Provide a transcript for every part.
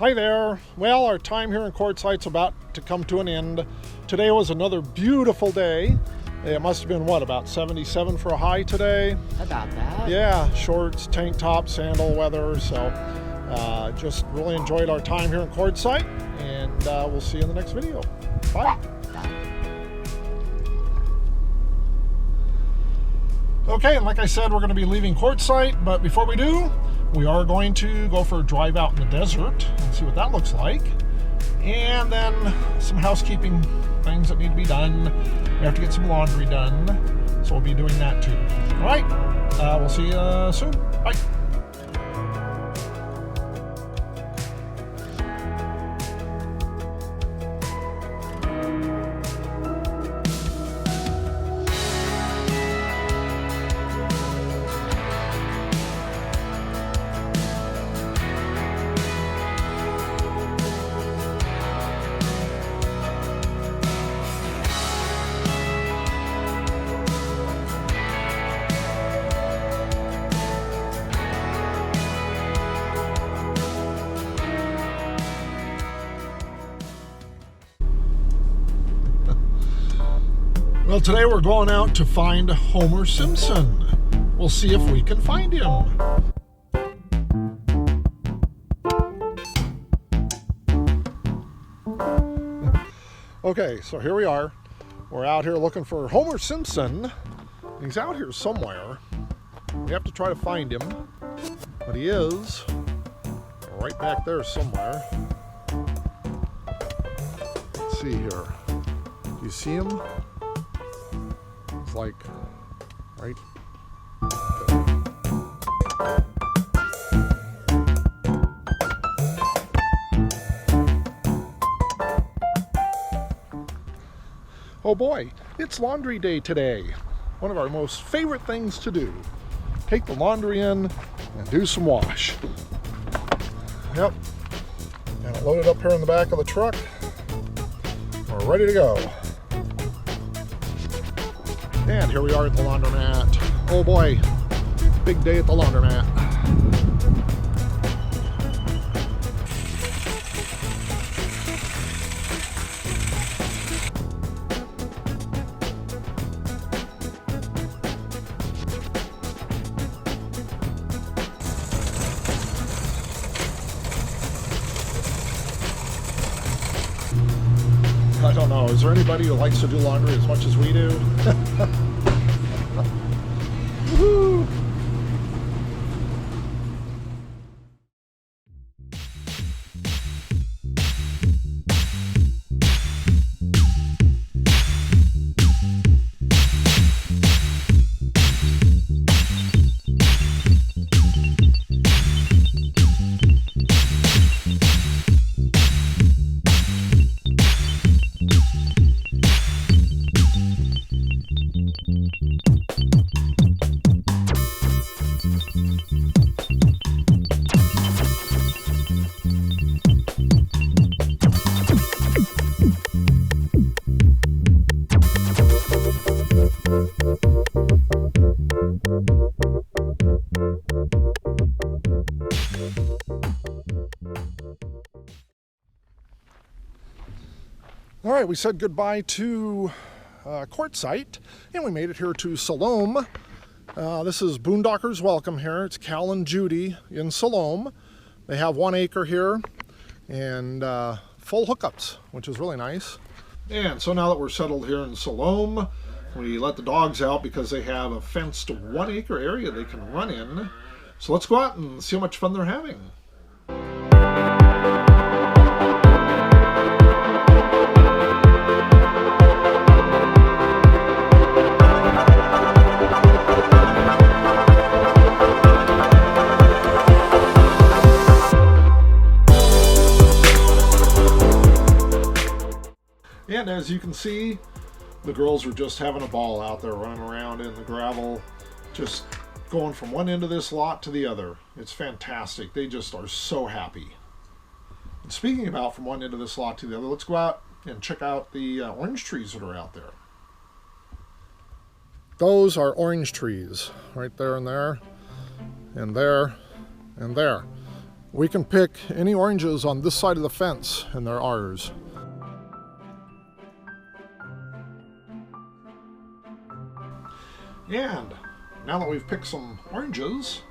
Hi there. Well, our time here in Quartzsite's about to come to an end. Today was another beautiful day. It must have been, what, about 77 for a high today? About that. Yeah, shorts, tank top, sandal weather. So just really enjoyed our time here in Quartzsite, and we'll see you in the next video. Bye. Okay, and like I said, we're going to be leaving Quartzsite, but before we do, we are going to go for a drive out in the desert and see what that looks like. And then some housekeeping things that need to be done. We have to get some laundry done, so we'll be doing that too. All right, we'll see you soon. Bye. Well, today we're going out to find Homer Simpson. We'll see if we can find him. Okay, so here we are. We're out here looking for Homer Simpson. He's out here somewhere. We have to try to find him, but he is right back there somewhere. Let's see here. Do you see him? It's like right. Oh boy, it's laundry day today. One of our most favorite things to do. Take the laundry in and do some wash. Yep. And it loaded up here in the back of the truck. We're ready to go. And here we are at the laundromat. Oh boy, big day at the laundromat. I don't know, is there anybody who likes to do laundry as much as we do? Woohoo! All right, we said goodbye to Quartzsite, and we made it here to Siloam. This is Boondockers Welcome here. It's Cal and Judy in Siloam. They have 1 acre here and full hookups, which is really nice. And so now that we're settled here in Siloam, we let the dogs out because they have a fenced 1 acre area they can run in. So let's go out and see how much fun they're having. And as you can see, the girls are just having a ball out there running around in the gravel, just going from one end of this lot to the other. It's fantastic. They just are so happy. And speaking about from one end of this lot to the other, let's go out and check out the orange trees that are out there. Those are orange trees right there and there and there and there. We can pick any oranges on this side of the fence, and they're ours. And now that we've picked some oranges,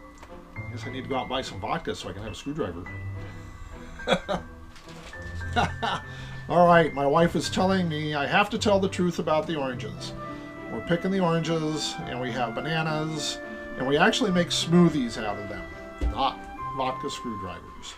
I guess I need to go out and buy some vodka so I can have a screwdriver. All right, my wife is telling me I have to tell the truth about the oranges. We're picking the oranges, and we have bananas, and we actually make smoothies out of them, not vodka screwdrivers.